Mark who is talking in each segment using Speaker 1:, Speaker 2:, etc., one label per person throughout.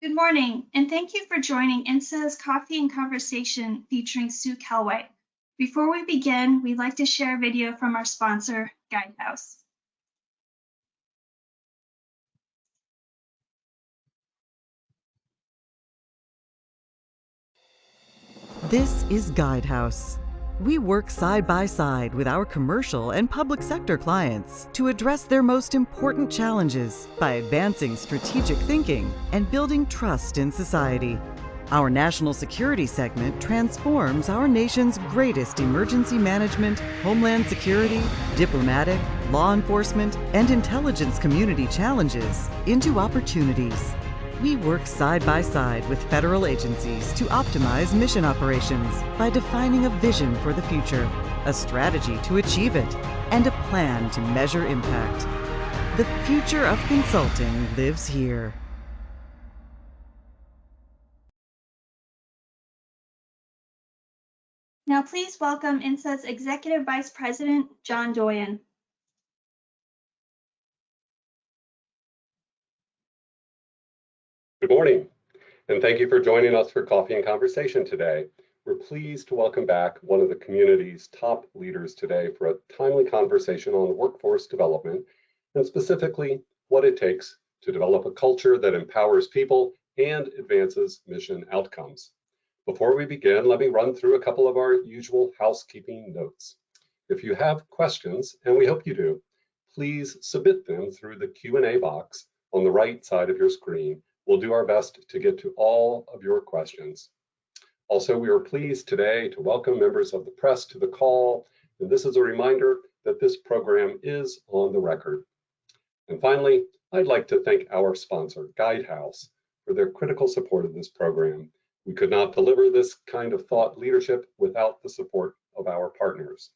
Speaker 1: Good morning, and thank you for joining INSA's Coffee and Conversation featuring Sue Kalweit. Before we begin, we'd like to share a video from our sponsor, Guidehouse.
Speaker 2: This is Guidehouse. We work side by side with our commercial and public sector clients to address their most important challenges by advancing strategic thinking and building trust in society. Our national security segment transforms our nation's greatest emergency management, homeland security, diplomatic, law enforcement, and intelligence community challenges into opportunities. We work side by side with federal agencies to optimize mission operations by defining a vision for the future, a strategy to achieve it, and a plan to measure impact. The future of consulting lives here.
Speaker 1: Now please welcome INSA's Executive Vice President, John Doyen.
Speaker 3: Good morning, and thank you for joining us for Coffee and Conversation today. We're pleased to welcome back one of the community's top leaders today for a timely conversation on workforce development, and specifically what it takes to develop a culture that empowers people and advances mission outcomes. Before we begin, let me run through a couple of our usual housekeeping notes. If you have questions, and we hope you do, please submit them through the Q&A box on the right side of your screen. We'll do our best to get to all of your questions. Also, we are pleased today to welcome members of the press to the call, and this is a reminder that this program is on the record. And finally, I'd like to thank our sponsor, Guidehouse, for their critical support of this program. We could not deliver this kind of thought leadership without the support of our partners.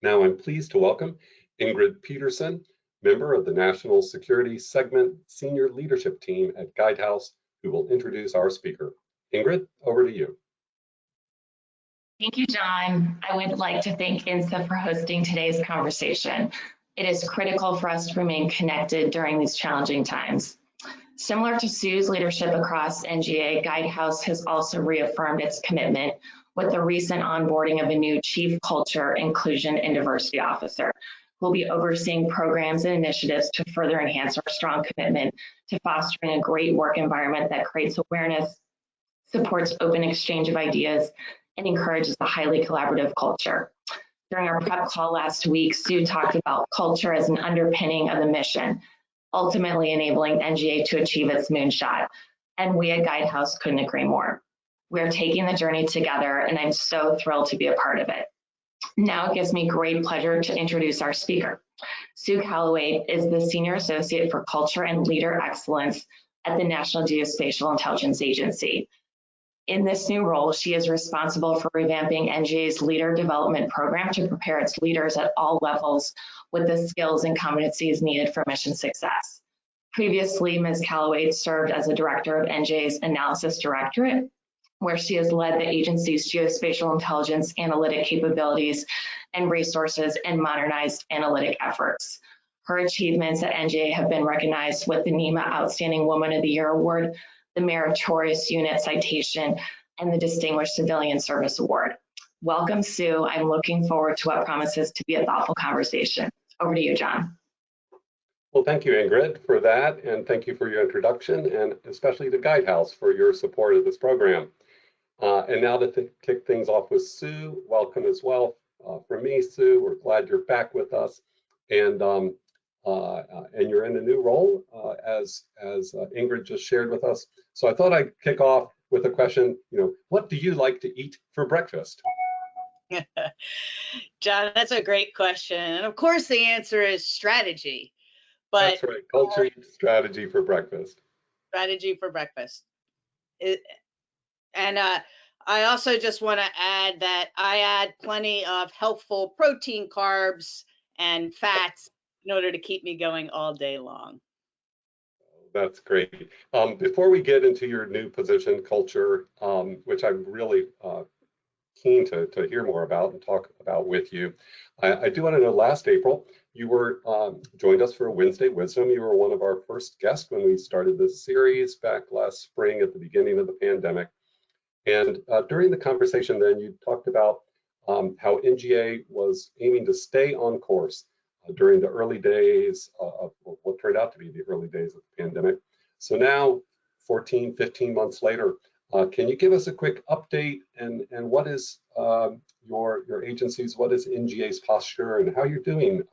Speaker 3: Now I'm pleased to welcome Ingrid Peterson, member of the National Security Segment Senior Leadership Team at Guidehouse, who will introduce our speaker. Ingrid, over to you.
Speaker 4: Thank you, John. I would like to thank INSA for hosting today's conversation. It is critical for us to remain connected during these challenging times. Similar to Sue's leadership across NGA, Guidehouse has also reaffirmed its commitment with the recent onboarding of a new Chief Culture, Inclusion, and Diversity Officer, who will be overseeing programs and initiatives to further enhance our strong commitment to fostering a great work environment that creates awareness, supports open exchange of ideas, and encourages a highly collaborative culture. During our prep call last week, Sue talked about culture as an underpinning of the mission, ultimately enabling NGA to achieve its moonshot. And we at Guidehouse couldn't agree more. We're taking the journey together, and I'm so thrilled to be a part of it. Now it gives me great pleasure to introduce our speaker. Sue Kalweit is the Senior Associate for Culture and Leader Excellence at the National Geospatial Intelligence Agency. In this new role, she is responsible for revamping NGA's leader development program to prepare its leaders at all levels with the skills and competencies needed for mission success. Previously, Ms. Kalweit served as a director of NGA's Analysis Directorate, where she has led the agency's geospatial intelligence analytic capabilities and resources and modernized analytic efforts. Her achievements at NGA have been recognized with the NEMA Outstanding Woman of the Year Award, the Meritorious Unit Citation, and the Distinguished Civilian Service Award. Welcome, Sue. I'm looking forward to what promises to be a thoughtful conversation. Over to you, John.
Speaker 3: Well, thank you, Ingrid, for that, and thank you for your introduction, and especially to Guidehouse for your support of this program. And now to kick things off with Sue, welcome as well from me, Sue. We're glad you're back with us, and you're in a new role, as Ingrid just shared with us. So I thought I'd kick off with a question. What do you like to eat for breakfast?
Speaker 5: John, that's a great question, and of course the answer is strategy. But
Speaker 3: that's right, culture strategy for breakfast.
Speaker 5: Strategy for breakfast. I also just want to add that I add plenty of healthful protein, carbs, and fats in order to keep me going all day long.
Speaker 3: That's great. Before we get into your new position, culture, which I'm really keen to hear more about and talk about with you. I do want to know, last April, you were joined us for Wednesday Wisdom. You were one of our first guests when we started this series back last spring at the beginning of the pandemic. And during the conversation then, you talked about how NGA was aiming to stay on course during the early days of what turned out to be the early days of the pandemic. So now, 14, 15 months later, can you give us a quick update and what is your agency's, what is NGA's posture and how you're doing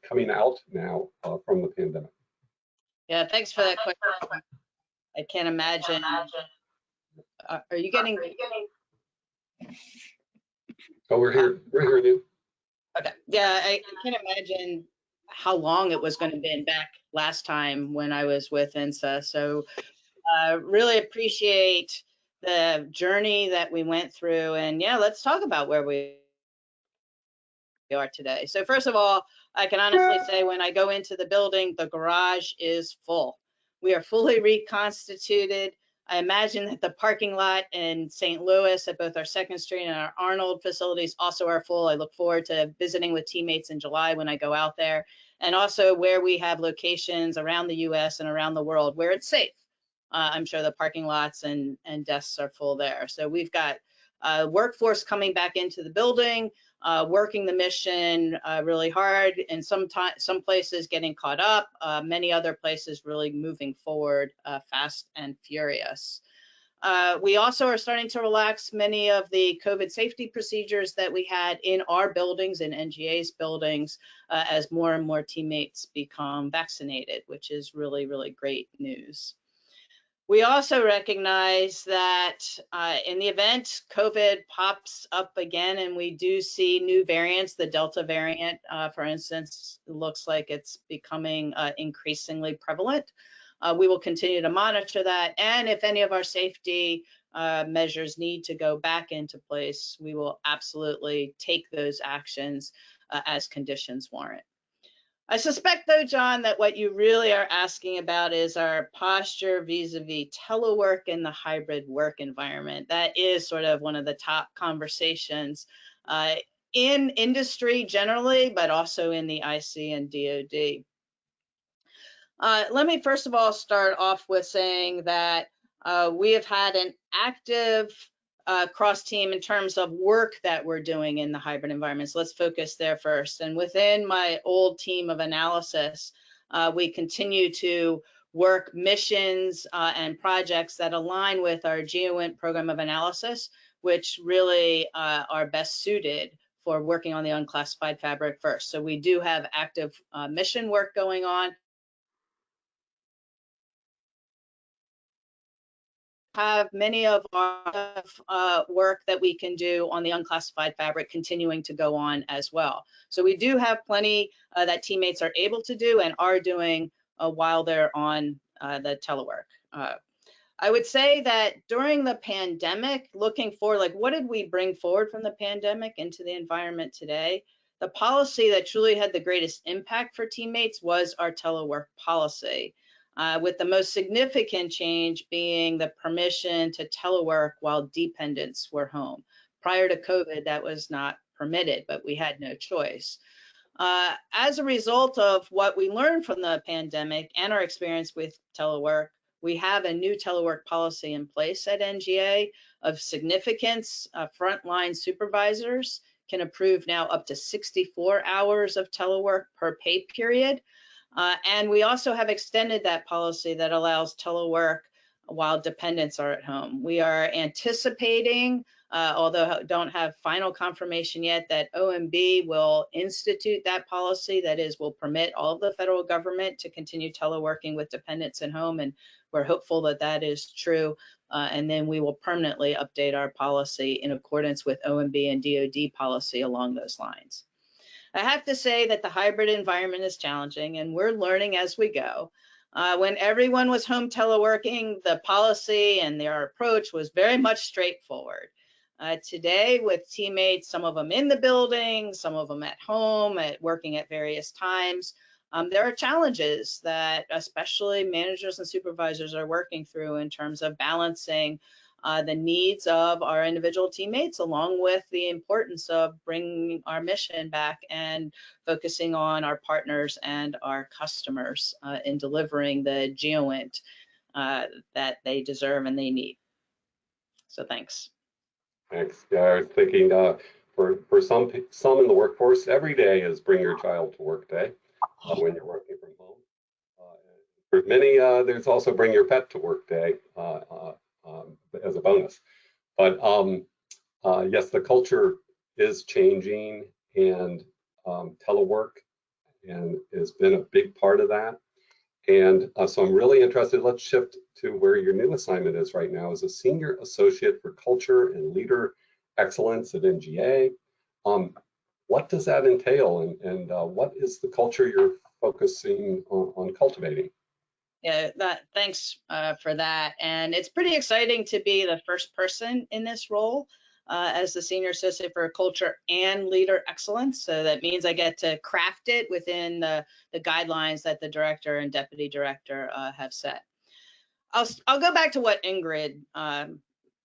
Speaker 3: coming out now from the pandemic?
Speaker 5: Yeah, thanks for that question. I can't imagine. Are you getting?
Speaker 3: Oh, we're hearing you.
Speaker 5: Okay. Yeah, I can't imagine how long it was going to be back last time when I was with INSA. So really appreciate the journey that we went through. And yeah, let's talk about where we are today. So first of all, I can honestly say when I go into the building, the garage is full. We are fully reconstituted. I imagine that the parking lot in St. Louis at both our 2nd Street and our Arnold facilities also are full. I look forward to visiting with teammates in July when I go out there, and also where we have locations around the US and around the world where it's safe. I'm sure the parking lots and desks are full there. So we've got workforce coming back into the building, working the mission really hard, and some places getting caught up, many other places really moving forward fast and furious. We also are starting to relax many of the COVID safety procedures that we had in our buildings, in NGA's buildings, as more and more teammates become vaccinated, which is really, really great news. We also recognize that in the event COVID pops up again and we do see new variants, the Delta variant, for instance, looks like it's becoming increasingly prevalent. We will continue to monitor that. And if any of our safety measures need to go back into place, we will absolutely take those actions as conditions warrant. I suspect, though, John, that what you really are asking about is our posture vis-a-vis telework and the hybrid work environment. That is sort of one of the top conversations in industry generally, but also in the IC and DoD. Let me first of all start off with saying that we have had an active cross team in terms of work that we're doing in the hybrid environments. Let's focus there first. And within my old team of analysis, we continue to work missions and projects that align with our GeoInt program of analysis, which really are best suited for working on the unclassified fabric first. So we do have active mission work going on. Have many of our work that we can do on the unclassified fabric continuing to go on as well. So we do have plenty that teammates are able to do and are doing while they're on the telework. I would say that during the pandemic, looking forward, like what did we bring forward from the pandemic into the environment today? The policy that truly had the greatest impact for teammates was our telework policy. With the most significant change being the permission to telework while dependents were home. Prior to COVID, that was not permitted, but we had no choice. As a result of what we learned from the pandemic and our experience with telework, we have a new telework policy in place at NGA of significance. Frontline supervisors can approve now up to 64 hours of telework per pay period. And we also have extended that policy that allows telework while dependents are at home. We are anticipating, although don't have final confirmation yet, that OMB will institute that policy. That is, will permit all of the federal government to continue teleworking with dependents at home. And we're hopeful that that is true. And then we will permanently update our policy in accordance with OMB and DoD policy along those lines. I have to say that the hybrid environment is challenging and we're learning as we go. When everyone was home teleworking, the policy and their approach was very much straightforward. Today, with teammates, some of them in the building, some of them at home, working at various times, there are challenges that especially managers and supervisors are working through in terms of balancing the needs of our individual teammates, along with the importance of bringing our mission back and focusing on our partners and our customers in delivering the GEOINT that they deserve and they need. So thanks.
Speaker 3: Thanks. Yeah, I was thinking for some in the workforce, every day is Bring Your Child to Work Day when you're working from home. For many, there's also Bring Your Pet to Work Day as a bonus. But yes, the culture is changing, and telework has been a big part of that. And so I'm really interested. Let's shift to where your new assignment is right now as a Senior Associate for Culture and Leader Excellence at NGA. What does that entail, and what is the culture you're focusing on cultivating?
Speaker 5: Yeah, thanks for that. And it's pretty exciting to be the first person in this role as the Senior Associate for Culture and Leader Excellence. So that means I get to craft it within the guidelines that the Director and Deputy Director have set. I'll go back to what Ingrid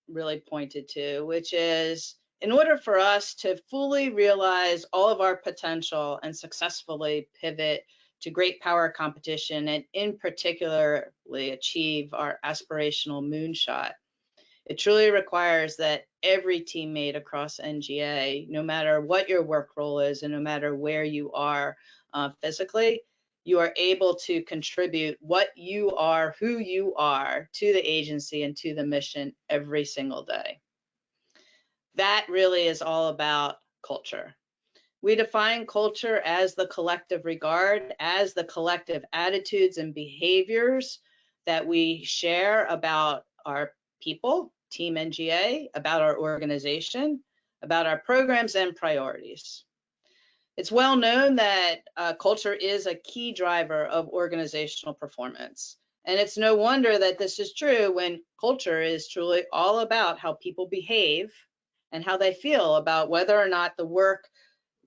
Speaker 5: really pointed to, which is in order for us to fully realize all of our potential and successfully pivot to great power competition, and in particularly achieve our aspirational moonshot, it truly requires that every teammate across NGA, no matter what your work role is and no matter where you are physically, you are able to contribute what you are, who you are, to the agency and to the mission every single day. That really is all about culture. We define culture as the collective regard, as the collective attitudes and behaviors that we share about our people, Team NGA, about our organization, about our programs and priorities. It's well known that culture is a key driver of organizational performance. And it's no wonder that this is true when culture is truly all about how people behave and how they feel about whether or not the work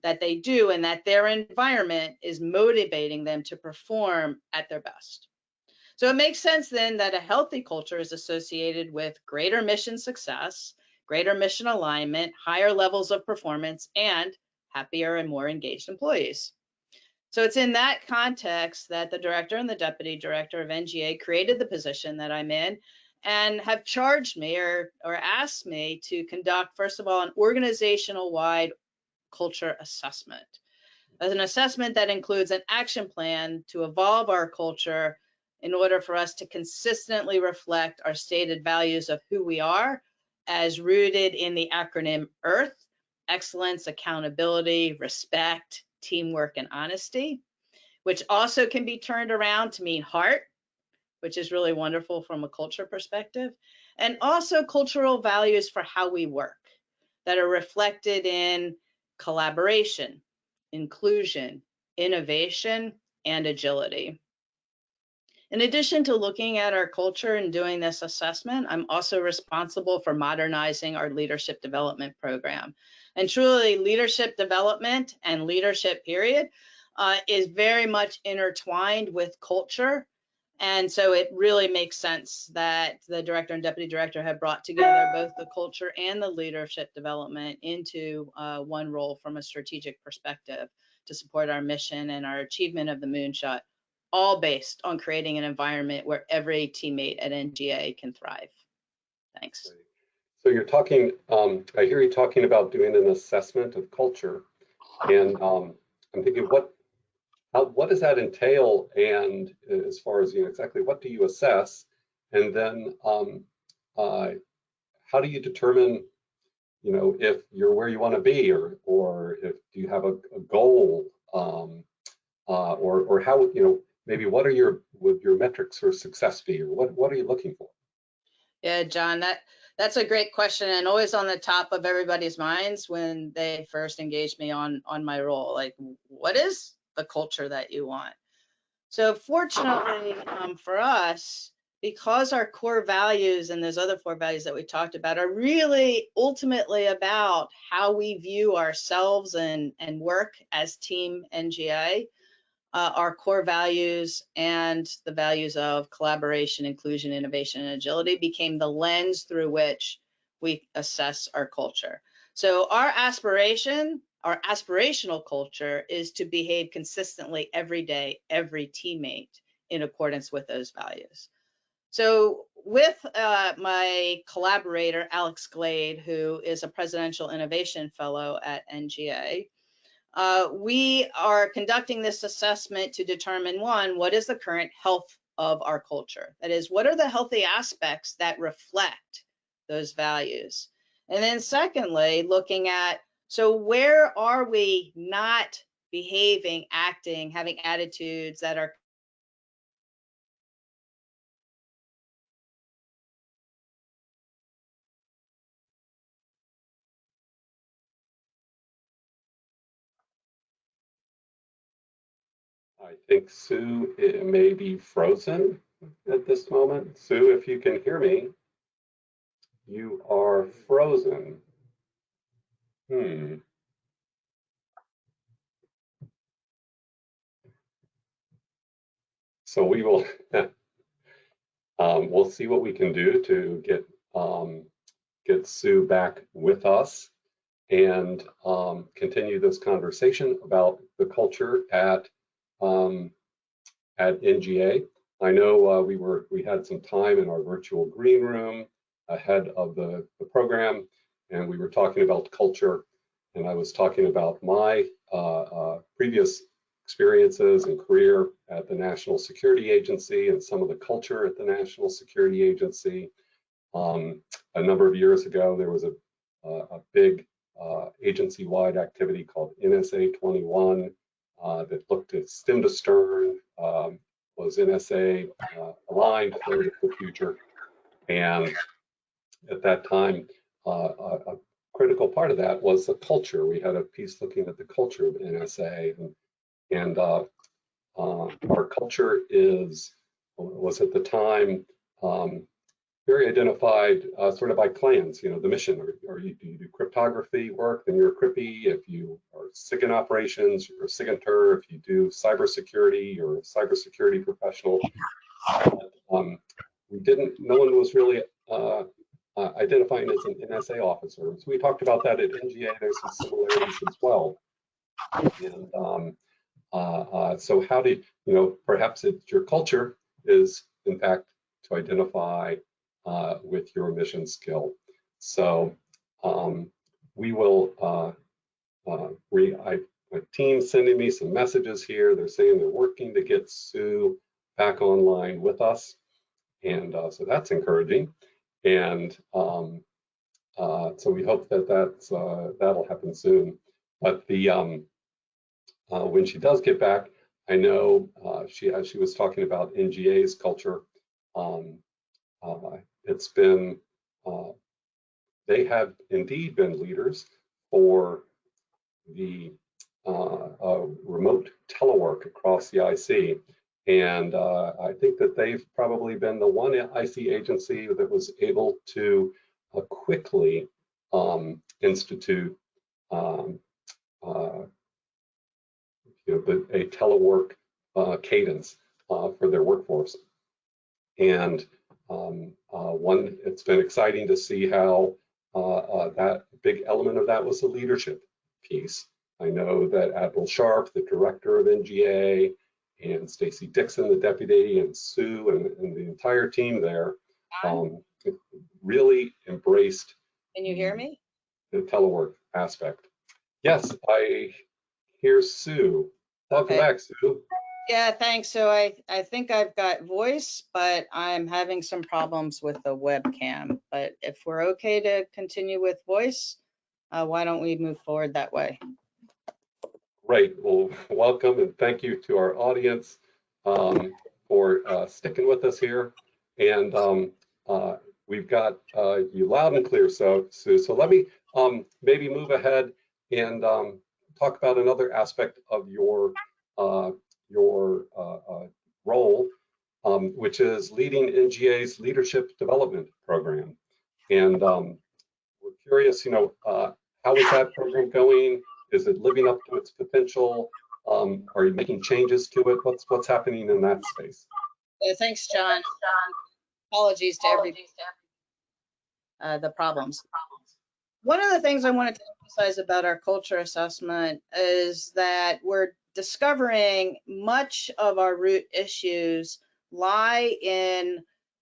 Speaker 5: that they do and that their environment is motivating them to perform at their best. So it makes sense then that a healthy culture is associated with greater mission success, greater mission alignment, higher levels of performance, and happier and more engaged employees. So it's in that context that the Director and the Deputy Director of NGA created the position that I'm in and have charged me or asked me to conduct, first of all, an organizational-wide culture assessment. As an assessment that includes an action plan to evolve our culture in order for us to consistently reflect our stated values of who we are, as rooted in the acronym EARTH: excellence, accountability, respect, teamwork, and honesty, which also can be turned around to mean heart, which is really wonderful from a culture perspective, and also cultural values for how we work that are reflected in collaboration, inclusion, innovation, and agility. In addition to looking at our culture and doing this assessment, I'm also responsible for modernizing our leadership development program. And truly, leadership development and leadership period is very much intertwined with culture. And so it really makes sense that the Director and Deputy Director have brought together both the culture and the leadership development into one role from a strategic perspective to support our mission and our achievement of the moonshot, all based on creating an environment where every teammate at NGA can thrive. Thanks.
Speaker 3: So you're talking, I hear you talking about doing an assessment of culture, and I'm thinking, what does that entail? And as far as, exactly what do you assess? And then how do you determine, if you're where you want to be, or if do you have a goal, or how, maybe what would your metrics for success be, or what are you looking for?
Speaker 5: Yeah, John, that's a great question, and always on the top of everybody's minds when they first engage me on my role. Like, what is the culture that you want? So fortunately for us, because our core values and those other 4 values that we talked about are really ultimately about how we view ourselves and work as Team NGA, our core values and the values of collaboration, inclusion, innovation, and agility became the lens through which we assess our culture. So our aspirational culture is to behave consistently every day, every teammate, in accordance with those values. So with my collaborator, Alex Glade, who is a Presidential Innovation Fellow at NGA, we are conducting this assessment to determine, one, what is the current health of our culture? That is, what are the healthy aspects that reflect those values? And then secondly, looking at, so where are we not behaving, acting, having attitudes that are
Speaker 3: I think Sue may be frozen at this moment. Sue, if you can hear me, you are frozen. So we will, we'll see what we can do to get Sue back with us and continue this conversation about the culture at NGA. I know we had some time in our virtual green room ahead of the program, and we were talking about culture, and I was talking about my previous experiences and career at the National Security Agency and some of the culture at the National Security Agency. A number of years ago, there was a big agency-wide activity called NSA 21 that looked at stem to stern, was NSA aligned for the future. And at that time, a critical part of that was the culture. We had a piece looking at the culture of NSA, and our culture was at the time very identified sort of by clans, you know, the mission, or you do cryptography work, then you're a Crippy. If you are SIGINT operations, you're a SIGINTer. If you do cybersecurity, you're a cybersecurity professional. No one was really identifying as an NSA officer. So we talked about that at NGA. There's some similarities as well. And so how do perhaps your culture is, in fact, to identify with your mission skill. So we will, my team's sending me some messages here. They're saying they're working to get Sue back online with us. And so that's encouraging. And so we hope that that'll happen soon. But when she does get back, I know she was talking about NGA's culture. It's been, they have indeed been leaders for the remote telework across the IC. And I think that they've probably been the one IC agency that was able to quickly institute a telework cadence for their workforce. And it's been exciting to see how that big element of that was the leadership piece. I know that Admiral Sharp, the director of NGA, and Stacy Dixon, the deputy, and Sue, and the entire team there really embraced.
Speaker 5: Can you hear me?
Speaker 3: The telework aspect. Yes, I hear Sue. Welcome back, Sue.
Speaker 5: Yeah, thanks. So I think I've got voice, but I'm having some problems with the webcam. But if we're okay to continue with voice, why don't we move forward that way?
Speaker 3: Great. Well, welcome and thank you to our audience for sticking with us here. And we've got you loud and clear, Sue. So let me maybe move ahead and talk about another aspect of your role, which is leading NGA's leadership development program. And we're curious, how is that program going? Is it living up to its potential? Are you making changes to it? What's happening in that space?
Speaker 5: Thanks, John. Apologies to everybody, the problems. One of the things I wanted to emphasize about our culture assessment is that we're discovering much of our root issues lie in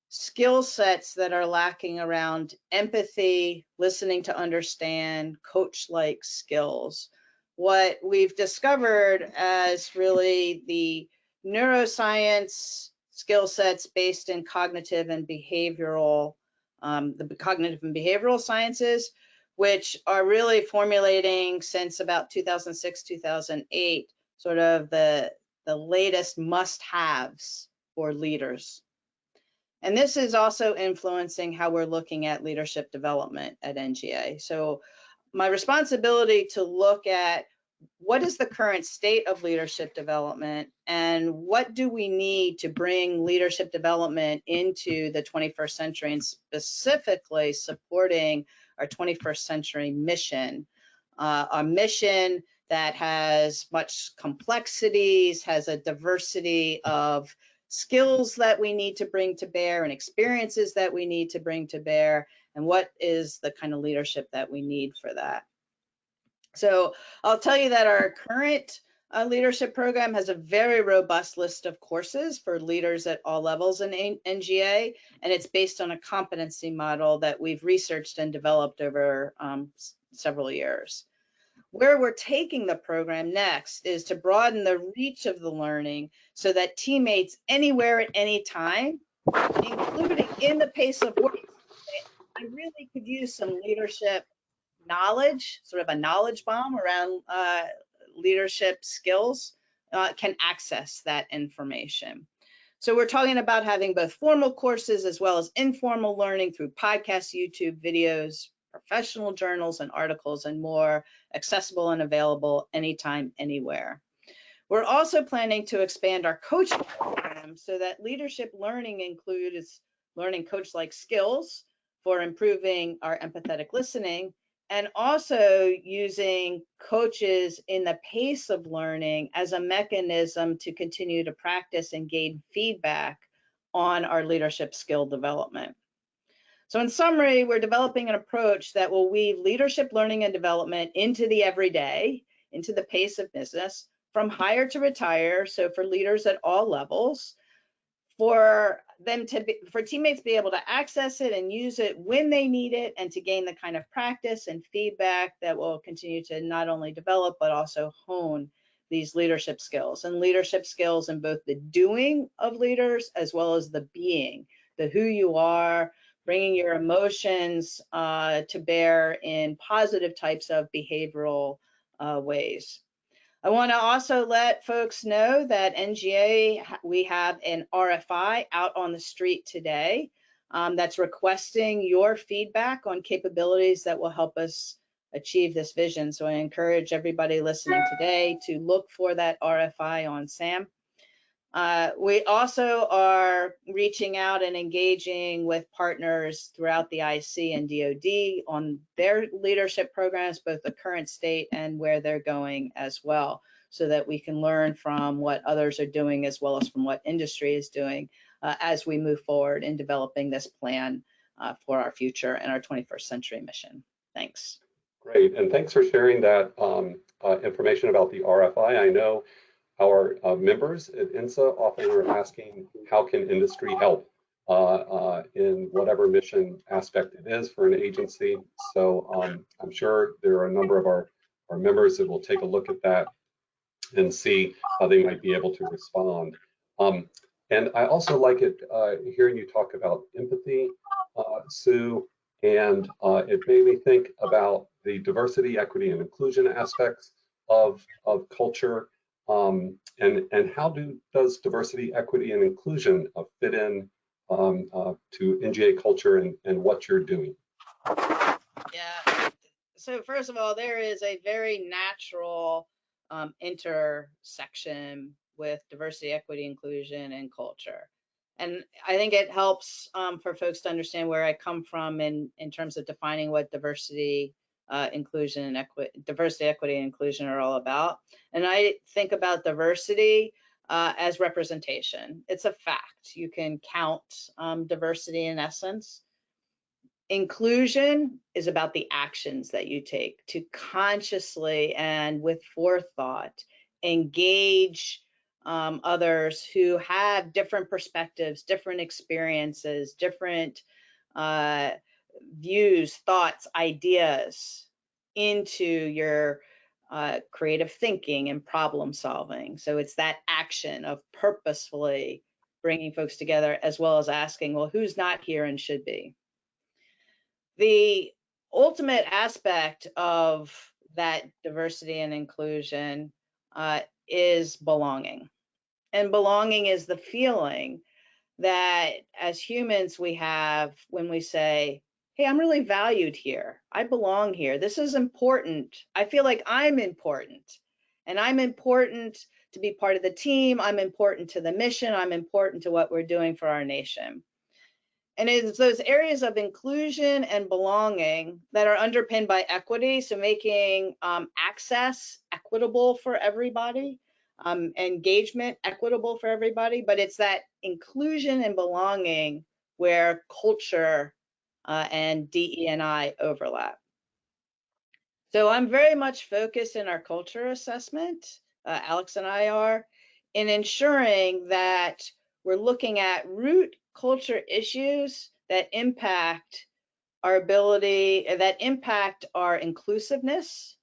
Speaker 5: skill sets that are lacking around empathy, listening to understand, coach-like skills. What we've discovered as really the neuroscience skill sets based in cognitive and behavioral, the cognitive and behavioral sciences, which are really formulating since about 2006, 2008, sort of the latest must-haves for leaders. And this is also influencing how we're looking at leadership development at NGA. So my responsibility to look at what is the current state of leadership development and what do we need to bring leadership development into the 21st century, and specifically supporting our 21st century mission, a mission that has much complexities, has a diversity of skills that we need to bring to bear and experiences that we need to bring to bear, and what is the kind of leadership that we need for that. So I'll tell you that our current leadership program has a very robust list of courses for leaders at all levels in NGA, and it's based on a competency model that we've researched and developed over several years. Where we're taking the program next is to broaden the reach of the learning so that teammates anywhere at any time, including in the pace of work, I really could use some leadership knowledge, sort of a knowledge bomb around leadership skills, can access that information. So we're talking about having both formal courses as well as informal learning through podcasts, YouTube videos, professional journals and articles, and more, accessible and available anytime, anywhere. We're also planning to expand our coaching program so that leadership learning includes learning coach-like skills for improving our empathetic listening, and also using coaches in the pace of learning as a mechanism to continue to practice and gain feedback on our leadership skill development. So in summary, we're developing an approach that will weave leadership learning and development into the everyday, into the pace of business, from hire to retire, so for leaders at all levels, for teammates to be able to access it and use it when they need it, and to gain the kind of practice and feedback that will continue to not only develop but also hone these leadership skills, and leadership skills in both the doing of leaders as well as the being, the who you are, bringing your emotions to bear in positive types of behavioral ways. I want to also let folks know that NGA, we have an RFI out on the street today that's requesting your feedback on capabilities that will help us achieve this vision. So I encourage everybody listening today to look for that RFI on SAM. We also are reaching out and engaging with partners throughout the IC and DoD on their leadership programs, both the current state and where they're going as well, so that we can learn from what others are doing as well as from what industry is doing as we move forward in developing this plan for our future and our 21st century mission. Thanks.
Speaker 3: Great, and thanks for sharing that information about the RFI. I know our members at INSA often are asking, how can industry help in whatever mission aspect it is for an agency? So I'm sure there are a number of our members that will take a look at that and see how they might be able to respond. And I also like it hearing you talk about empathy, Sue, and it made me think about the diversity, equity, and inclusion aspects of culture. And how does diversity, equity, and inclusion fit in to NGA culture and what you're doing?
Speaker 5: Yeah, so first of all, there is a very natural intersection with diversity, equity, inclusion, and culture. And I think it helps for folks to understand where I come from in terms of defining what diversity inclusion and diversity, equity, and inclusion are all about. And I think about diversity as representation. It's a fact. You can count diversity in essence. Inclusion is about the actions that you take to consciously and with forethought engage others who have different perspectives, different experiences, different views, thoughts, ideas into your creative thinking and problem solving. So it's that action of purposefully bringing folks together, as well as asking, well, who's not here and should be? The ultimate aspect of that diversity and inclusion is belonging. And belonging is the feeling that as humans we have when we say, hey, I'm really valued here. I belong here. This is important. I feel like I'm important. And I'm important to be part of the team. I'm important to the mission. I'm important to what we're doing for our nation. And it's those areas of inclusion and belonging that are underpinned by equity, so making access equitable for everybody, engagement equitable for everybody, but it's that inclusion and belonging where culture and DE&I overlap. So I'm very much focused in our culture assessment, Alex and I are, in ensuring that we're looking at root culture issues that impact our ability, that impact our inclusiveness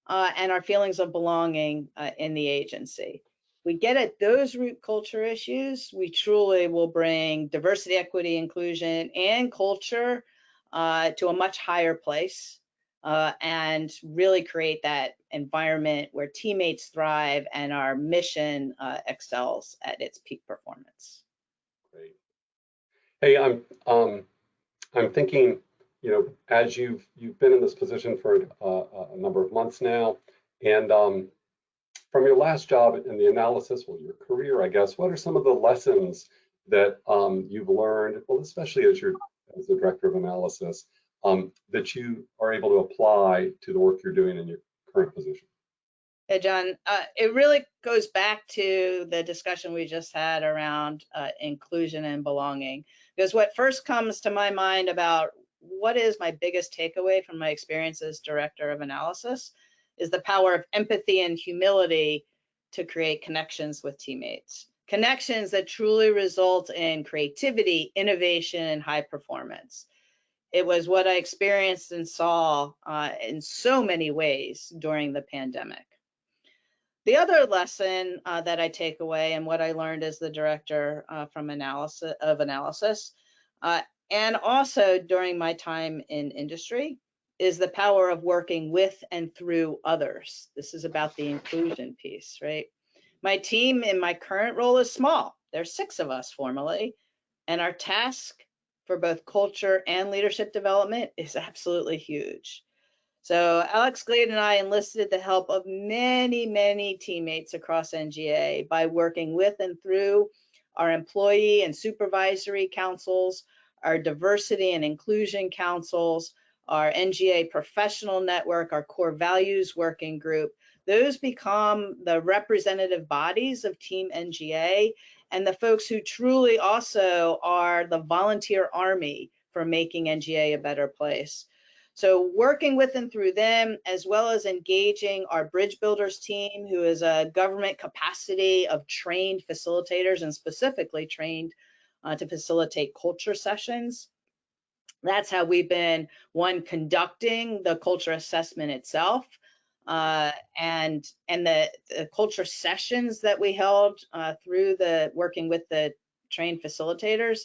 Speaker 5: and our feelings of belonging in the agency. We get at those root culture issues, we truly will bring diversity, equity, inclusion, and culture to a much higher place and really create that environment where teammates thrive and our mission excels at its peak performance.
Speaker 3: Great. Hey, I'm thinking, you know, as you've been in this position for a number of months now, and from your last job in the analysis, well, your career, I guess, what are some of the lessons that you've learned, well, especially as the director of analysis, that you are able to apply to the work you're doing in your current position?
Speaker 5: Yeah, John, it really goes back to the discussion we just had around inclusion and belonging, because what first comes to my mind about what is my biggest takeaway from my experience as director of analysis is the power of empathy and humility to create connections with teammates, connections that truly result in creativity, innovation, and high performance. It was what I experienced and saw in so many ways during the pandemic. The other lesson that I take away and what I learned as the director from analysis, and also during my time in industry, is the power of working with and through others. This is about the inclusion piece, right? My team in my current role is small. There's 6 of us formally, and our task for both culture and leadership development is absolutely huge. So Alex Glade and I enlisted the help of many, many teammates across NGA by working with and through our employee and supervisory councils, our diversity and inclusion councils, our NGA professional network, our core values working group. Those become the representative bodies of Team NGA and the folks who truly also are the volunteer army for making NGA a better place. So working with and through them, as well as engaging our Bridge Builders team, who is a government capacity of trained facilitators and specifically trained to facilitate culture sessions. That's how we've been, one, conducting the culture assessment itself, and the culture sessions that we held through the working with the trained facilitators.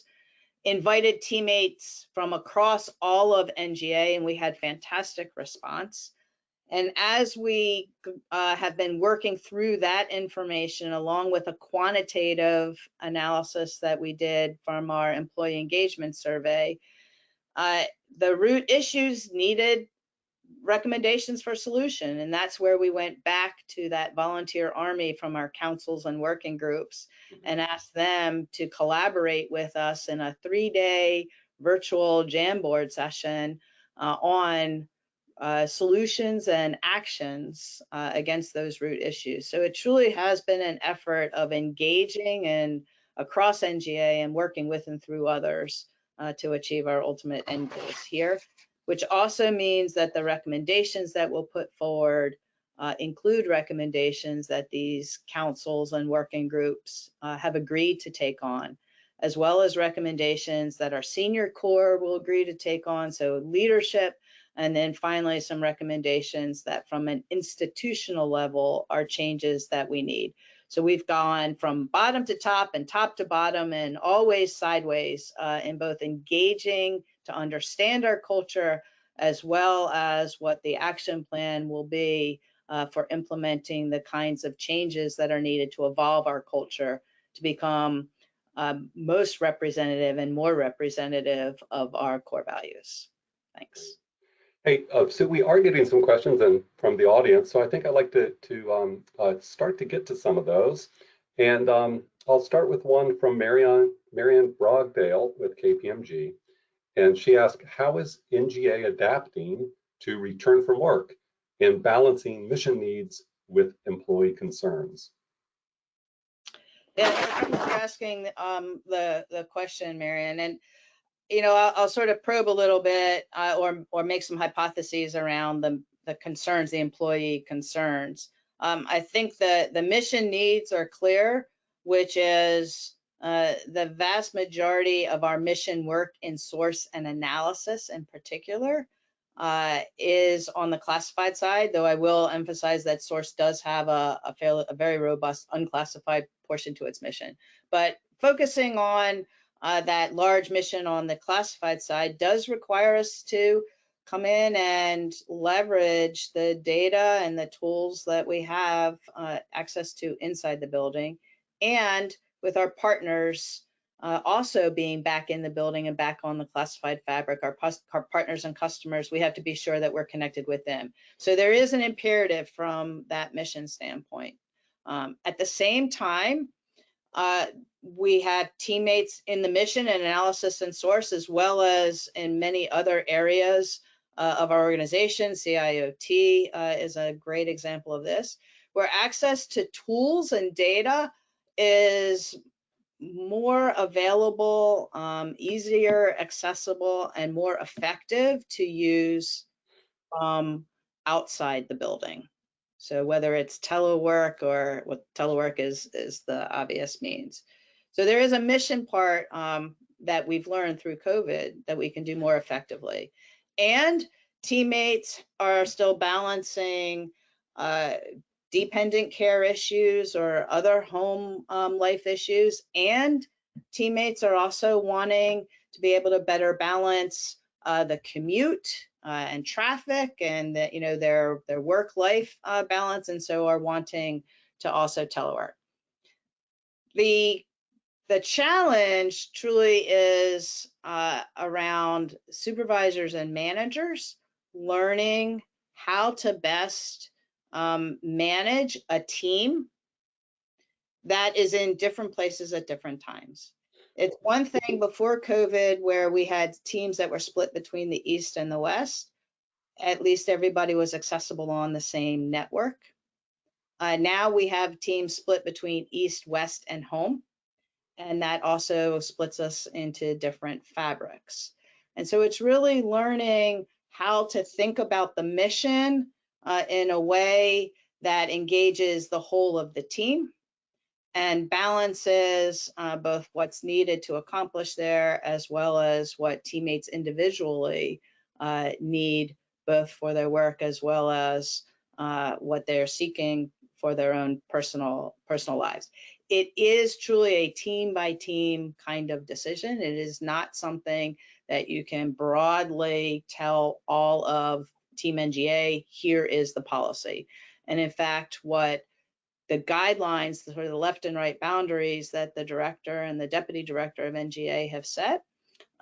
Speaker 5: Invited teammates from across all of NGA, and we had fantastic response. And as we have been working through that information, along with a quantitative analysis that we did from our employee engagement survey, the root issues needed recommendations for solution. And that's where we went back to that volunteer army from our councils and working groups and asked them to collaborate with us in a 3-day virtual Jamboard session on solutions and actions against those root issues. So it truly has been an effort of engaging and across NGA and working with and through others to achieve our ultimate end goals here, which also means that the recommendations that we'll put forward include recommendations that these councils and working groups have agreed to take on, as well as recommendations that our senior core will agree to take on, so leadership, and then finally some recommendations that from an institutional level are changes that we need. So we've gone from bottom to top and top to bottom and always sideways in both engaging to understand our culture, as well as what the action plan will be for implementing the kinds of changes that are needed to evolve our culture to become most representative and more representative of our core values. Thanks.
Speaker 3: Hey, so we are getting some questions in from the audience, so I think I'd like to start to get to some of those. And I'll start with one from Marianne Brogdale with KPMG. And she asked, how is NGA adapting to return from work and balancing mission needs with employee concerns?
Speaker 5: Yeah, thank you for asking the question, Marianne. And you know, I'll sort of probe a little bit or make some hypotheses around the concerns, the employee concerns. I think that the mission needs are clear, which is the vast majority of our mission work in source and analysis in particular is on the classified side, though I will emphasize that source does have a very robust unclassified portion to its mission. But focusing on that large mission on the classified side does require us to come in and leverage the data and the tools that we have access to inside the building, and with our partners also being back in the building and back on the classified fabric, our partners and customers, we have to be sure that we're connected with them. So there is an imperative from that mission standpoint. At the same time, we have teammates in the mission and analysis and source, as well as in many other areas of our organization. CIOT is a great example of this, where access to tools and data is more available, easier accessible, and more effective to use outside the building. So whether it's telework or what telework is the obvious means. So there is a mission part that we've learned through COVID that we can do more effectively. And teammates are still balancing dependent care issues or other home life issues. And teammates are also wanting to be able to better balance the commute and traffic and the, you know, their work-life balance, and so are wanting to also telework. The challenge truly is around supervisors and managers learning how to best manage a team that is in different places at different times. It's one thing before COVID where we had teams that were split between the East and the West. At least everybody was accessible on the same network. Now we have teams split between East, West, and home, and that also splits us into different fabrics. And so it's really learning how to think about the mission in a way that engages the whole of the team and balances both what's needed to accomplish there, as well as what teammates individually need, both for their work as well as what they're seeking for their own personal lives. It is truly a team by team kind of decision. It is not something that you can broadly tell all of Team NGA, here is the policy. And in fact, what the guidelines, sort of the left and right boundaries that the director and the deputy director of NGA have set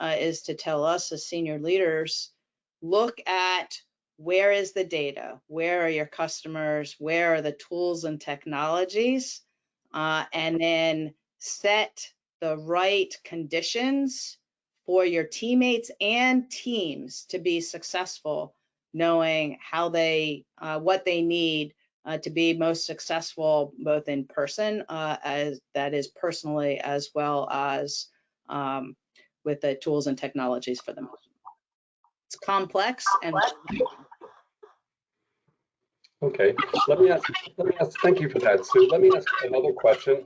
Speaker 5: is to tell us as senior leaders, look at where is the data, where are your customers, where are the tools and technologies, and then set the right conditions for your teammates and teams to be successful knowing how they, what they need to be most successful, both in person, as that is personally, as well as with the tools and technologies for them. It's complex and
Speaker 3: Okay, thank you for that, Sue. Let me ask another question.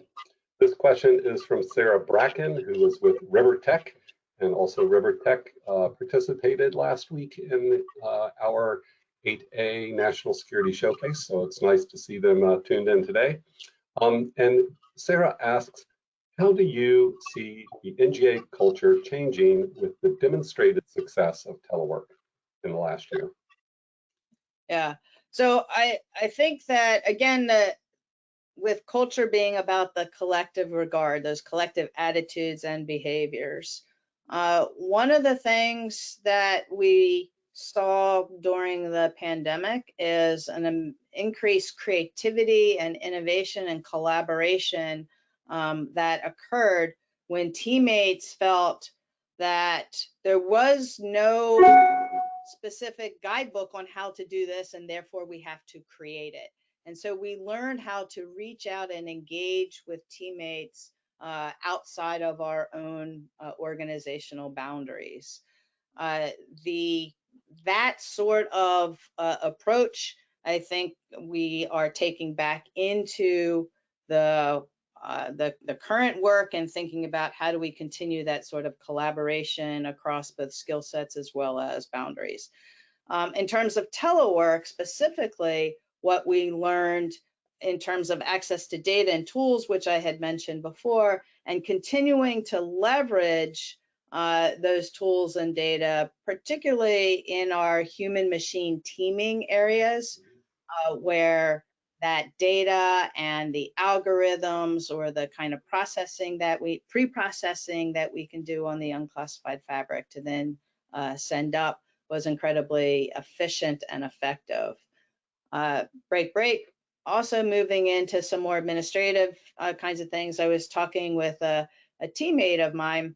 Speaker 3: This question is from Sarah Bracken, who is with River Tech, and also River Tech participated last week in our 8A National Security Showcase, so it's nice to see them tuned in today. And Sarah asks, how do you see the NGA culture changing with the demonstrated success of telework in the last year?
Speaker 5: Yeah, so I think that, again, with culture being about the collective regard, those collective attitudes and behaviors, one of the things that we saw during the pandemic is an increased creativity and innovation and collaboration that occurred when teammates felt that there was no specific guidebook on how to do this, and therefore we have to create it. And so we learned how to reach out and engage with teammates outside of our own organizational boundaries. That sort of approach, I think we are taking back into the current work and thinking about how do we continue that sort of collaboration across both skill sets as well as boundaries. In terms of telework specifically, what we learned in terms of access to data and tools, which I had mentioned before, and continuing to leverage those tools and data, particularly in our human-machine teaming areas, where that data and the algorithms or the kind of processing that pre-processing that we can do on the unclassified fabric to then send up was incredibly efficient and effective. Break. Also moving into some more administrative kinds of things. I was talking with a teammate of mine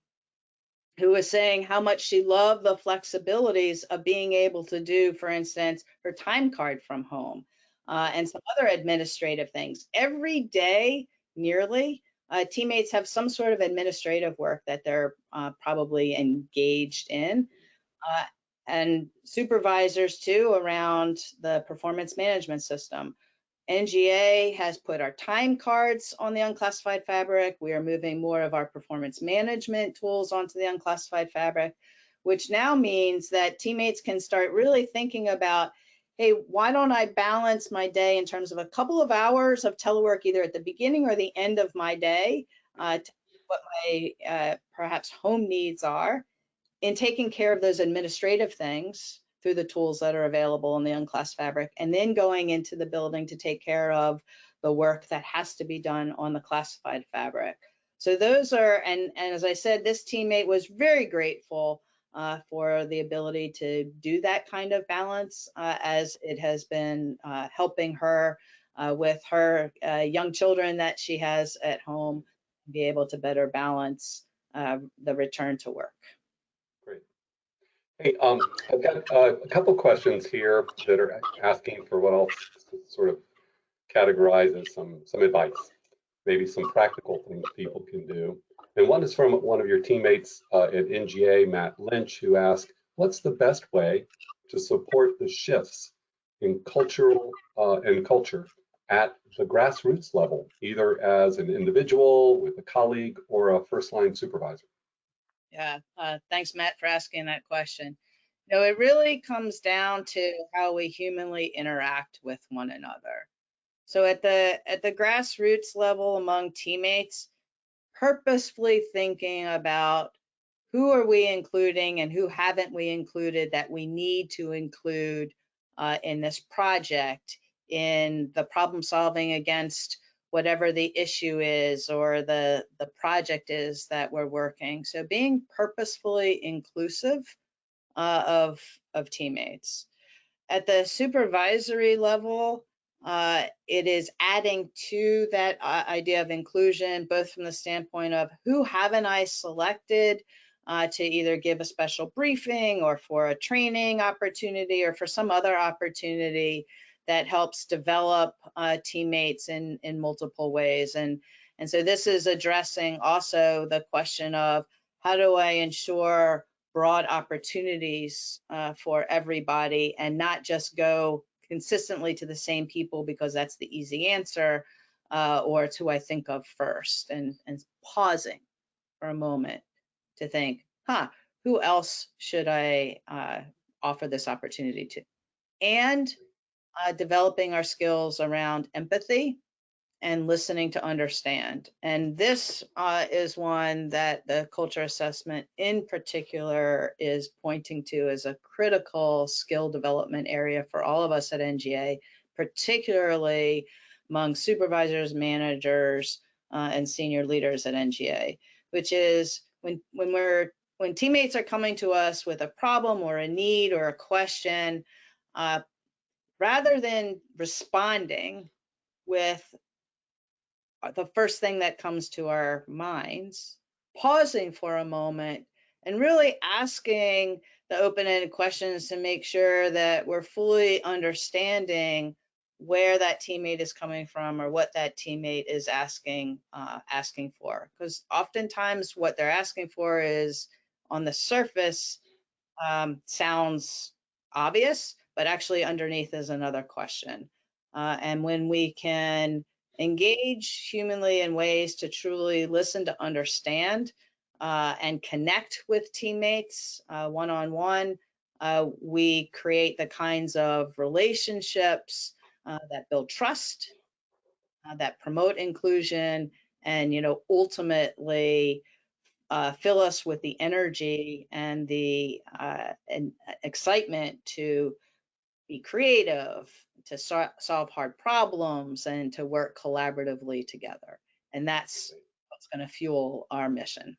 Speaker 5: who was saying how much she loved the flexibilities of being able to do, for instance, her time card from home and some other administrative things. Every day, nearly, teammates have some sort of administrative work that they're probably engaged in. And supervisors too around the performance management system. NGA has put our time cards on the unclassified fabric. We are moving more of our performance management tools onto the unclassified fabric, which now means that teammates can start really thinking about, hey, why don't I balance my day in terms of a couple of hours of telework either at the beginning or the end of my day to what my perhaps home needs are, in taking care of those administrative things through the tools that are available in the unclassified fabric, and then going into the building to take care of the work that has to be done on the classified fabric. So those are, and as I said, this teammate was very grateful for the ability to do that kind of balance as it has been helping her with her young children that she has at home, be able to better balance the return to work.
Speaker 3: Great. Hey, I've got a couple questions here that are asking for what I'll sort of categorize as some advice, maybe some practical things people can do. And one is from one of your teammates at NGA, Matt Lynch, who asked, what's the best way to support the shifts in culture at the grassroots level, either as an individual, with a colleague, or a first-line supervisor?
Speaker 5: Yeah, thanks, Matt, for asking that question. You know, it really comes down to how we humanly interact with one another. So at the grassroots level among teammates, purposefully thinking about who are we including and who haven't we included that we need to include in this project, in the problem solving against whatever the issue is or the project is that we're working. So being purposefully inclusive of teammates. At the supervisory level, it is adding to that idea of inclusion, both from the standpoint of who haven't I selected to either give a special briefing or for a training opportunity or for some other opportunity that helps develop teammates in multiple ways. And so this is addressing also the question of how do I ensure broad opportunities for everybody and not just go consistently to the same people because that's the easy answer, or it's who I think of first, and pausing for a moment to think, who else should I offer this opportunity to? And developing our skills around empathy and listening to understand. And this is one that the culture assessment in particular is pointing to as a critical skill development area for all of us at NGA, particularly among supervisors, managers, and senior leaders at NGA, which is when teammates are coming to us with a problem or a need or a question, rather than responding with the first thing that comes to our minds, pausing for a moment and really asking the open-ended questions to make sure that we're fully understanding where that teammate is coming from or what that teammate is asking for. Because oftentimes what they're asking for is on the surface sounds obvious, but actually underneath is another question. And when we can engage humanly in ways to truly listen to understand and connect with teammates one-on-one, we create the kinds of relationships that build trust, that promote inclusion, and ultimately fill us with the energy and the excitement to be creative, to solve hard problems, and to work collaboratively together. And that's what's going to fuel our mission.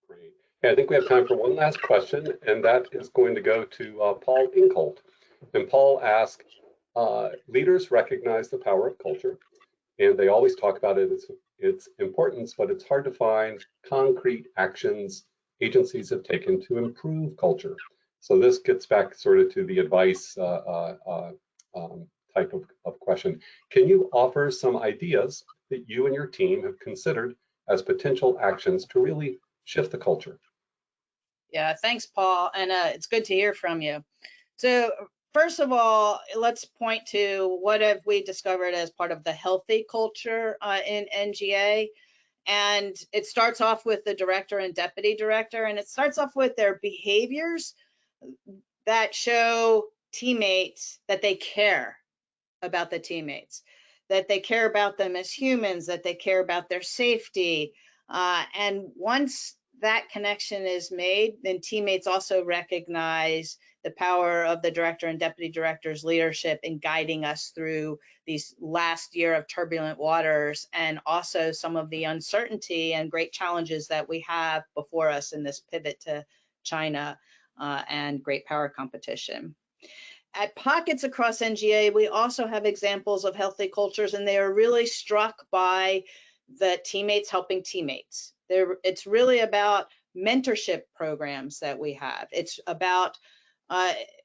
Speaker 3: Great. Yeah, I think we have time for one last question, and that is going to go to Paul Incolt. And Paul asked, leaders recognize the power of culture, and they always talk about its importance, but it's hard to find concrete actions agencies have taken to improve culture. So this gets back sort of to the advice type of question. Can you offer some ideas that you and your team have considered as potential actions to really shift the culture?
Speaker 5: Yeah, thanks, Paul. And it's good to hear from you. So first of all, let's point to what have we discovered as part of the healthy culture in NGA. And it starts off with the director and deputy director, and it starts off with their behaviors that show teammates that they care about the teammates, that they care about them as humans, that they care about their safety. And once that connection is made, then teammates also recognize the power of the director and deputy director's leadership in guiding us through these last year of turbulent waters, and also some of the uncertainty and great challenges that we have before us in this pivot to China and great power competition. At pockets across NGA, we also have examples of healthy cultures, and they are really struck by the teammates helping teammates. It's really about mentorship programs that we have. It's about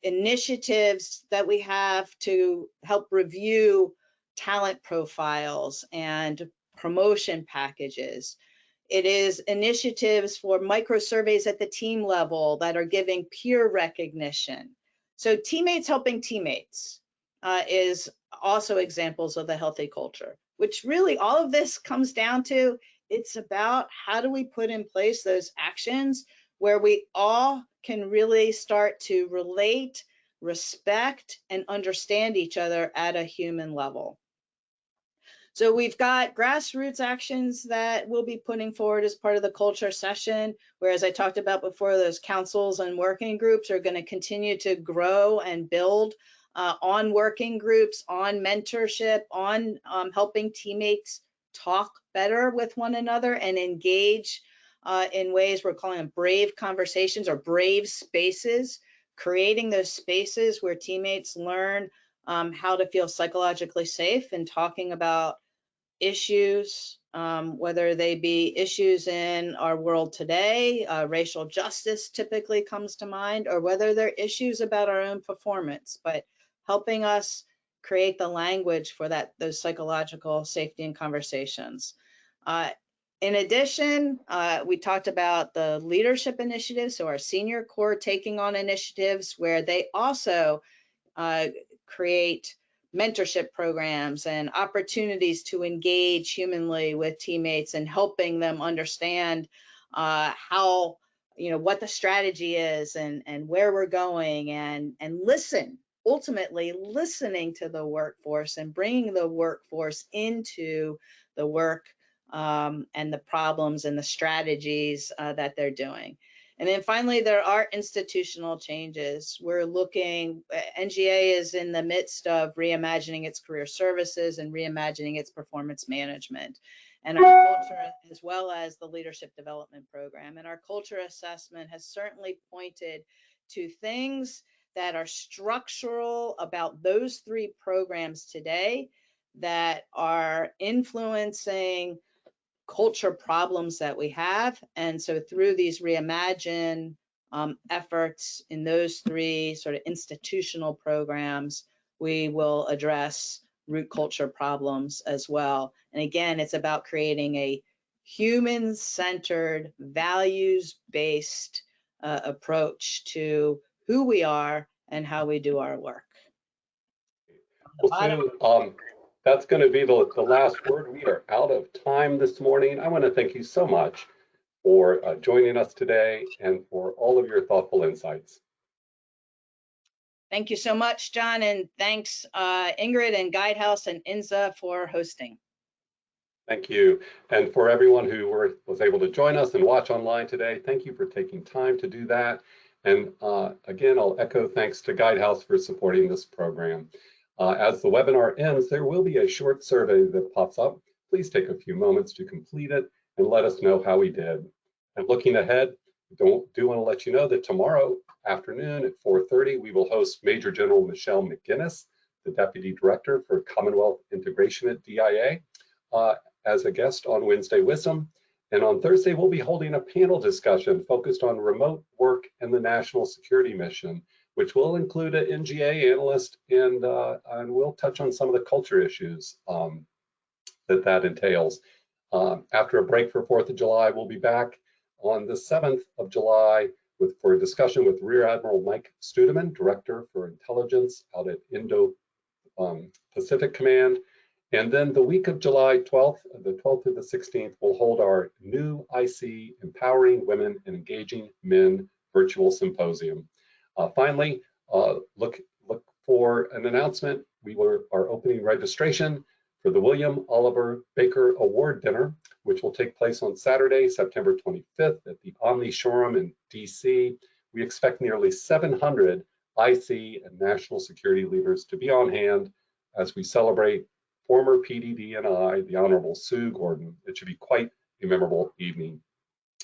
Speaker 5: initiatives that we have to help review talent profiles and promotion packages. It is initiatives for micro surveys at the team level that are giving peer recognition. So teammates helping teammates is also examples of the healthy culture, which really all of this comes down to, it's about how do we put in place those actions where we all can really start to relate, respect, and understand each other at a human level. So we've got grassroots actions that we'll be putting forward as part of the culture session, where, as I talked about before, those councils and working groups are going to continue to grow and build on working groups, on mentorship, on helping teammates talk better with one another and engage in ways we're calling them brave conversations or brave spaces, creating those spaces where teammates learn how to feel psychologically safe and talking about issues, whether they be issues in our world today, racial justice typically comes to mind, or whether they're issues about our own performance, but helping us create the language for those psychological safety and conversations. In addition, we talked about the leadership initiatives, so our senior core taking on initiatives where they also create mentorship programs and opportunities to engage humanly with teammates and helping them understand how, what the strategy is and where we're going, and listen, ultimately listening to the workforce and bringing the workforce into the work and the problems and the strategies that they're doing. And then finally, there are institutional changes. We're looking, NGA is in the midst of reimagining its career services and reimagining its performance management and our culture, as well as the leadership development program. And our culture assessment has certainly pointed to things that are structural about those three programs today that are influencing culture problems that we have. And so through these reimagine efforts in those three sort of institutional programs, we will address root culture problems as well. And again, it's about creating a human-centered, values-based approach to who we are and how we do our work.
Speaker 3: Well, Sue, that's going to be the last word. We are out of time this morning. I want to thank you so much for joining us today and for all of your thoughtful insights.
Speaker 5: Thank you so much, John, and thanks Ingrid and Guidehouse and INSA for hosting.
Speaker 3: Thank you. And for everyone who was able to join us and watch online today, thank you for taking time to do that. And again, I'll echo thanks to Guidehouse for supporting this program. As the webinar ends, there will be a short survey that pops up. Please take a few moments to complete it and let us know how we did. And looking ahead, do want to let you know that tomorrow afternoon at 4:30, we will host Major General Michelle McGinnis, the Deputy Director for Commonwealth Integration at DIA, as a guest on Wednesday Wisdom. And on Thursday, we'll be holding a panel discussion focused on remote work and the national security mission, which will include an NGA analyst, and we'll touch on some of the culture issues that entails. After a break for 4th of July, we'll be back on the 7th of July for a discussion with Rear Admiral Mike Studeman, Director for Intelligence out at Indo-Pacific Command. And then the week of July 12th, the 12th to the 16th, we'll hold our new IC Empowering Women and Engaging Men virtual symposium. Finally, look for an announcement. We are opening registration for the William Oliver Baker Award Dinner, which will take place on Saturday, September 25th at the Omni Showroom in DC. We expect nearly 700 IC and national security leaders to be on hand as we celebrate former PDD&I, the Honorable Sue Gordon. It should be quite a memorable evening.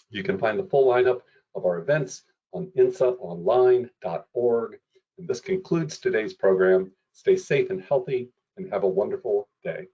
Speaker 3: You can find the full lineup of our events on insaonline.org. And this concludes today's program. Stay safe and healthy and have a wonderful day.